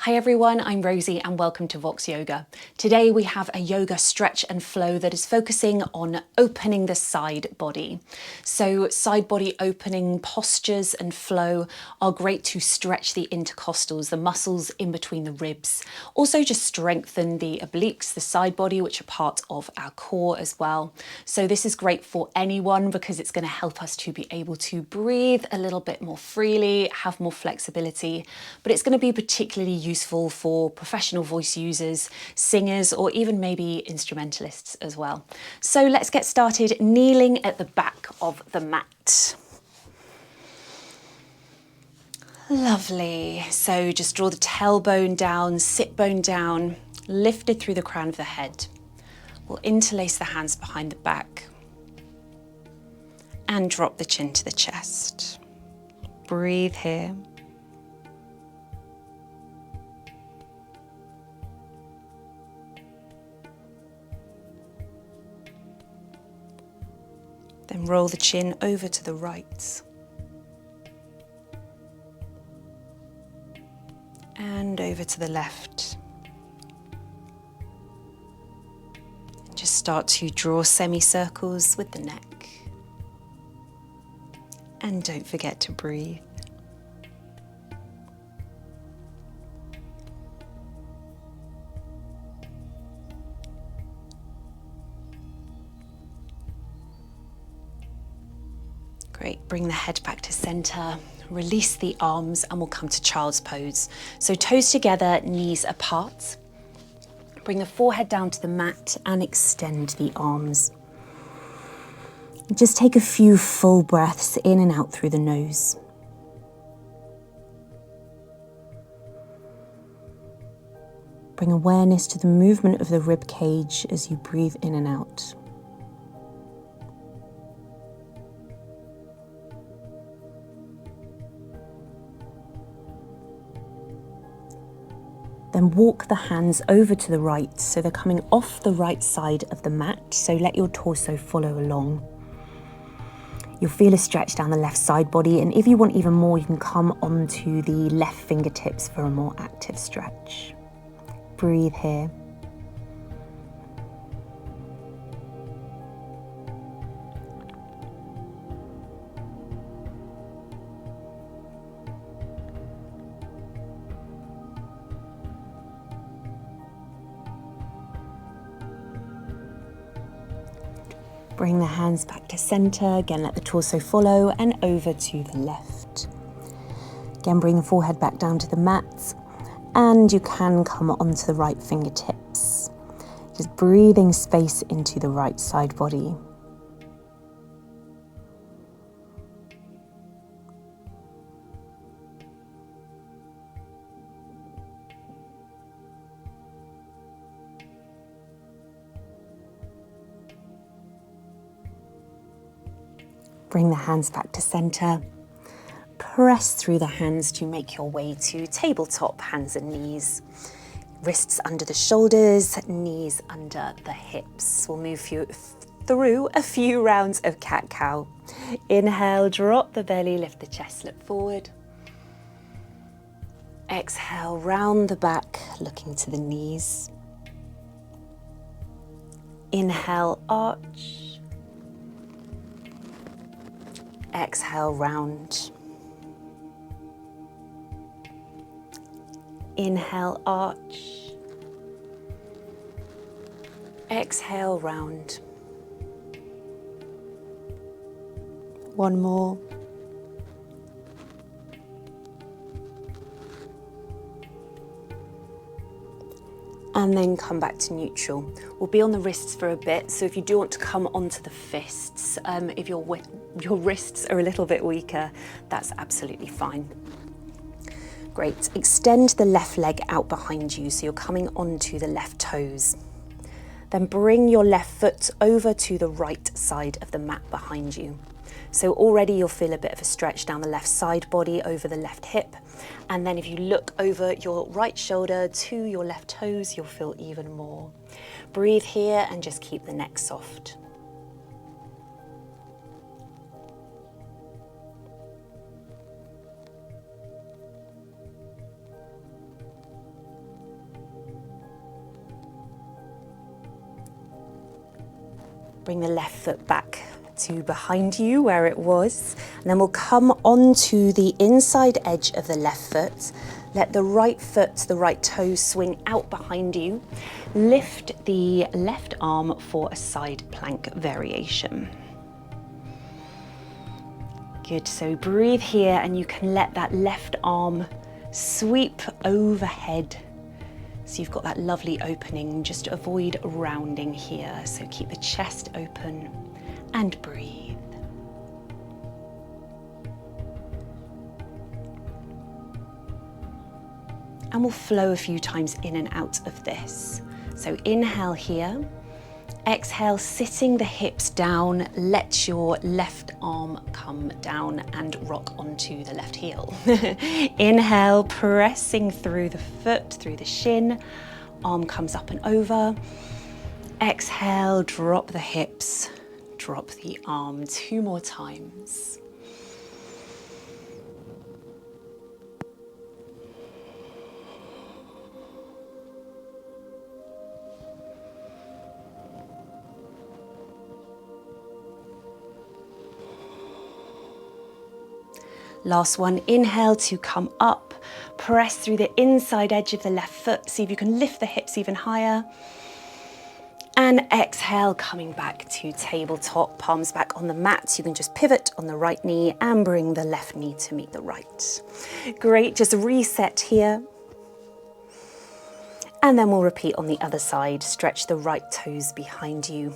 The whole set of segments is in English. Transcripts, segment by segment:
Hi everyone, I'm Rosie and welcome to Vox Yoga. Today we have a yoga stretch and flow that is focusing on opening the side body. So side body opening postures and flow are great to stretch the intercostals, the muscles in between the ribs. Also just strengthen the obliques, the side body, which are part of our core as well. So this is great for anyone because it's going to help us to be able to breathe a little bit more freely, have more flexibility, but it's going to be particularly useful for professional voice users, singers, or even maybe instrumentalists as well. So let's get started kneeling at the back of the mat. Lovely. So just draw the tailbone down, sit bone down, lifted through the crown of the head. We'll interlace the hands behind the back and drop the chin to the chest. Breathe here. Then roll the chin over to the right. And over to the left. Just start to draw semicircles with the neck. And don't forget to breathe. Great, bring the head back to center, release the arms and we'll come to child's pose. So toes together, knees apart. Bring the forehead down to the mat and extend the arms. Just take a few full breaths in and out through the nose. Bring awareness to the movement of the rib cage as you breathe in and out. Then walk the hands over to the right, so they're coming off the right side of the mat, so let your torso follow along. You'll feel a stretch down the left side body, and if you want even more, you can come onto the left fingertips for a more active stretch. Breathe here. Bring the hands back to center. Again, let the torso follow and over to the left. Again, bring the forehead back down to the mat and you can come onto the right fingertips. Just breathing space into the right side body. Bring the hands back to center. Press through the hands to make your way to tabletop, hands and knees. Wrists under the shoulders, knees under the hips. We'll move through a few rounds of cat-cow. Inhale, drop the belly, lift the chest, look forward. Exhale, round the back, looking to the knees. Inhale, arch. Exhale, round. Inhale, arch. Exhale, round. One more. And then come back to neutral. We'll be on the wrists for a bit, so if you do want to come onto the fists, if your wrists are a little bit weaker, that's absolutely fine. Great, extend the left leg out behind you, so you're coming onto the left toes. Then bring your left foot over to the right side of the mat behind you. So already you'll feel a bit of a stretch down the left side body over the left hip. And then if you look over your right shoulder to your left toes, you'll feel even more. Breathe here and just keep the neck soft. Bring the left foot back to behind you where it was. And then we'll come onto the inside edge of the left foot. Let the right foot, the right toe swing out behind you. Lift the left arm for a side plank variation. Good, so breathe here and you can let that left arm sweep overhead. So you've got that lovely opening, just avoid rounding here. So keep the chest open and breathe. And we'll flow a few times in and out of this. So inhale here, exhale, sitting the hips down, let your left arm come down and rock onto the left heel. Inhale, pressing through the foot, through the shin, arm comes up and over. Exhale, drop the hips, drop the arm. 2 more times. Last one, inhale to come up, press through the inside edge of the left foot, see if you can lift the hips even higher. And exhale, coming back to tabletop, palms back on the mat. You can just pivot on the right knee and bring the left knee to meet the right. Great, just reset here. And then we'll repeat on the other side, stretch the right toes behind you.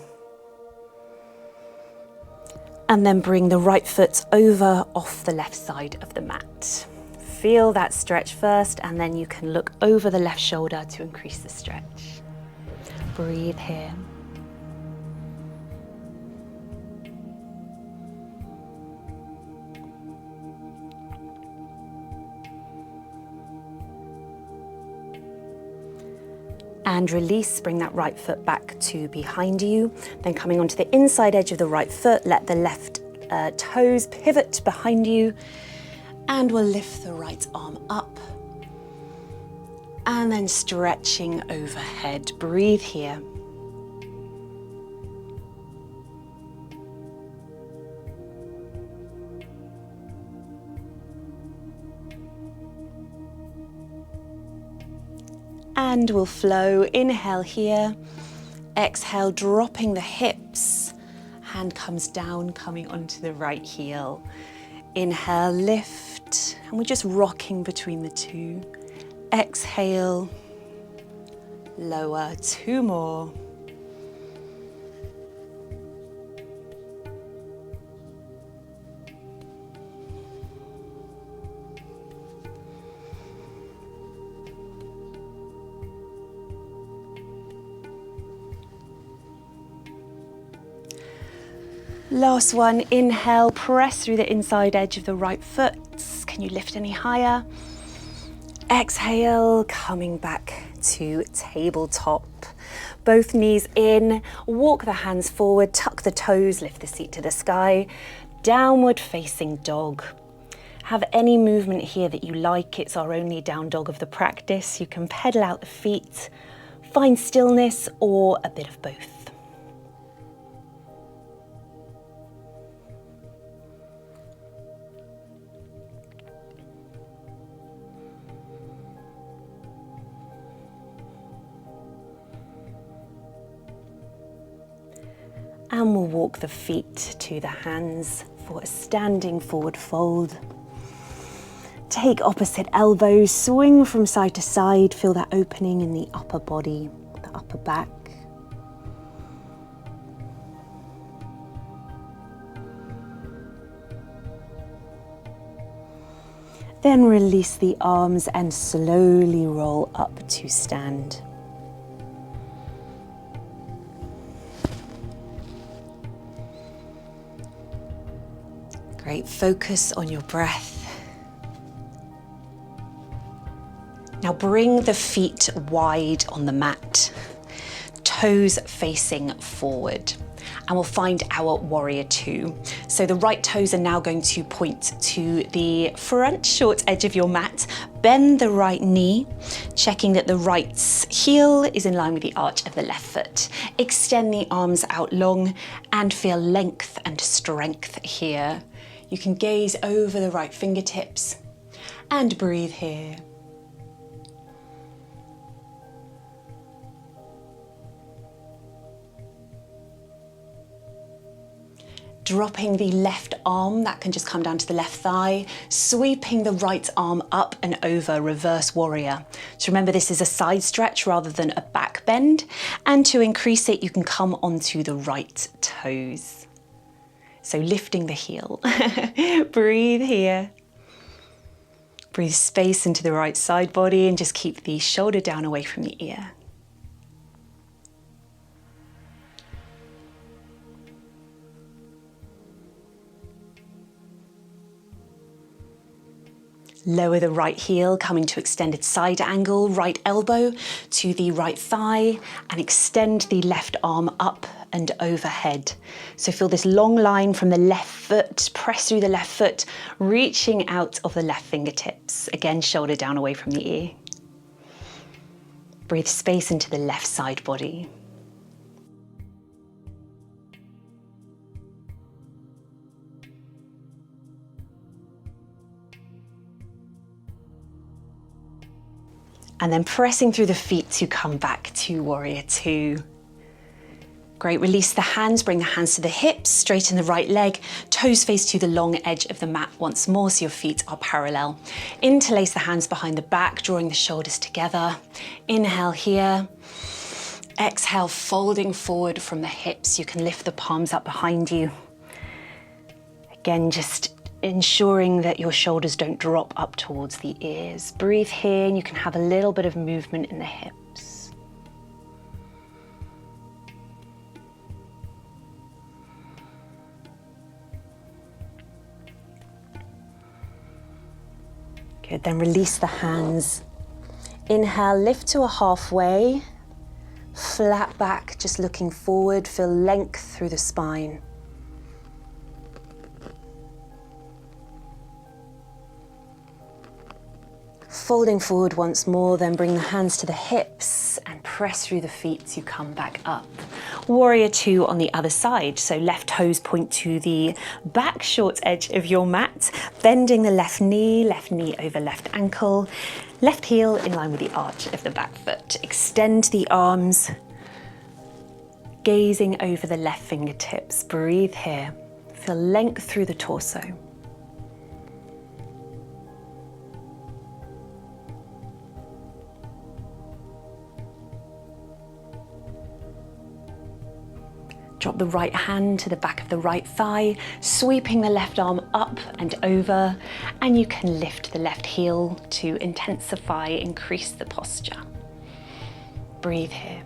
And then bring the right foot over off the left side of the mat. Feel that stretch first, and then you can look over the left shoulder to increase the stretch. Breathe here. And release, bring that right foot back to behind you. Then coming onto the inside edge of the right foot, let the left toes pivot behind you. And we'll lift the right arm up. And then stretching overhead. Breathe here. And we'll flow, inhale here, exhale, dropping the hips, hand comes down, coming onto the right heel. Inhale, lift, and we're just rocking between the two. Exhale, lower, 2 more. Last one, inhale, press through the inside edge of the right foot. Can you lift any higher? Exhale, coming back to tabletop. Both knees in, walk the hands forward, tuck the toes, lift the seat to the sky. Downward facing dog. Have any movement here that you like. It's our only down dog of the practice. You can pedal out the feet, find stillness, or a bit of both. And we'll walk the feet to the hands for a standing forward fold. Take opposite elbows, swing from side to side. Feel that opening in the upper body, the upper back. Then release the arms and slowly roll up to stand. Great, focus on your breath. Now bring the feet wide on the mat, toes facing forward. And we'll find our warrior 2. So the right toes are now going to point to the front short edge of your mat. Bend the right knee, Checking that the right heel is in line with the arch of the left foot. Extend the arms out long and feel length and strength here. You can gaze over the right fingertips and breathe here. Dropping the left arm, that can just come down to the left thigh, sweeping the right arm up and over, reverse warrior. So remember, this is a side stretch rather than a back bend. And to increase it, you can come onto the right toes. So lifting the heel. Breathe here. Breathe space into the right side body and just keep the shoulder down away from the ear. Lower the right heel, coming to extended side angle, right elbow to the right thigh, and extend the left arm up and overhead. So feel this long line from the left foot, press through the left foot, reaching out of the left fingertips. Again, shoulder down away from the ear. Breathe space into the left side body. And then pressing through the feet to come back to warrior two. Great, release the hands, bring the hands to the hips, straighten the right leg, toes face to the long edge of the mat once more so your feet are parallel. Interlace the hands behind the back, drawing the shoulders together. Inhale here. Exhale, folding forward from the hips. You can lift the palms up behind you. Again, just ensuring that your shoulders don't drop up towards the ears. Breathe here and you can have a little bit of movement in the hips. Good, then release the hands. Inhale, lift to a halfway. Flat back, just looking forward. Feel length through the spine. Folding forward once more, then bring the hands to the hips and press through the feet to come back up. Warrior two on the other side. So left toes point to the back short edge of your mat, bending the left knee over left ankle, left heel in line with the arch of the back foot. Extend the arms, gazing over the left fingertips. Breathe here. Feel length through the torso. Drop the right hand to the back of the right thigh, sweeping the left arm up and over, and you can lift the left heel to intensify, increase the posture. Breathe here.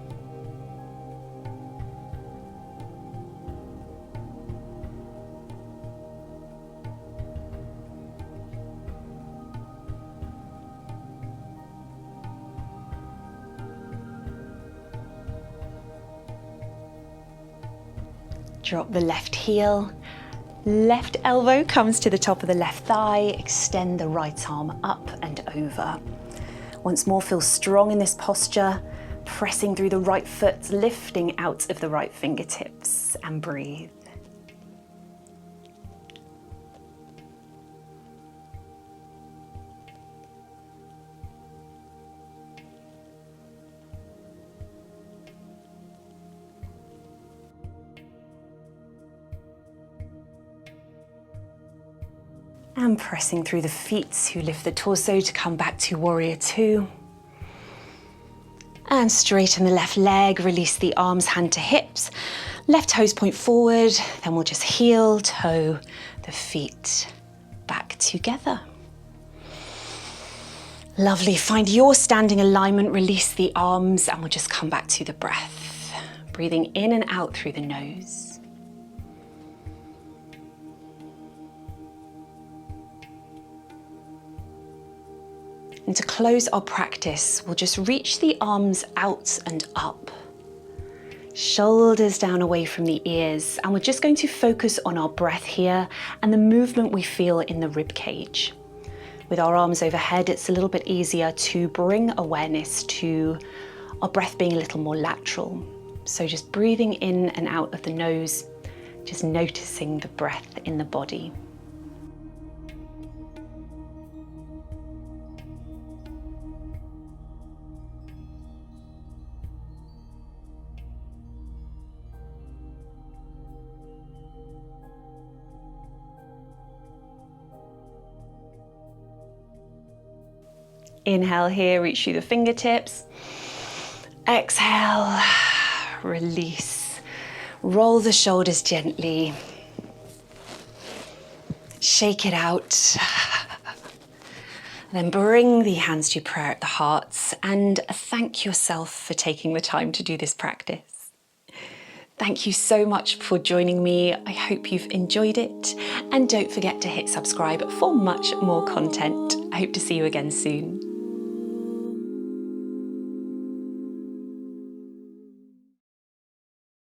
Drop the left heel, left elbow comes to the top of the left thigh, extend the right arm up and over. Once more, feel strong in this posture, pressing through the right foot, lifting out of the right fingertips, and breathe. And pressing through the feet to lift the torso to come back to warrior two. And straighten the left leg, release the arms, hand to hips. Left toes point forward, then we'll just heel, toe the feet back together. Lovely, find your standing alignment, release the arms, and we'll just come back to the breath. Breathing in and out through the nose. And to close our practice, we'll just reach the arms out and up. Shoulders down away from the ears. And we're just going to focus on our breath here and the movement we feel in the rib cage. With our arms overhead, it's a little bit easier to bring awareness to our breath being a little more lateral. So just breathing in and out of the nose, just noticing the breath in the body. Inhale here, reach through the fingertips. Exhale, release. Roll the shoulders gently. Shake it out. Then bring the hands to prayer at the hearts and thank yourself for taking the time to do this practice. Thank you so much for joining me. I hope you've enjoyed it. And don't forget to hit subscribe for much more content. I hope to see you again soon.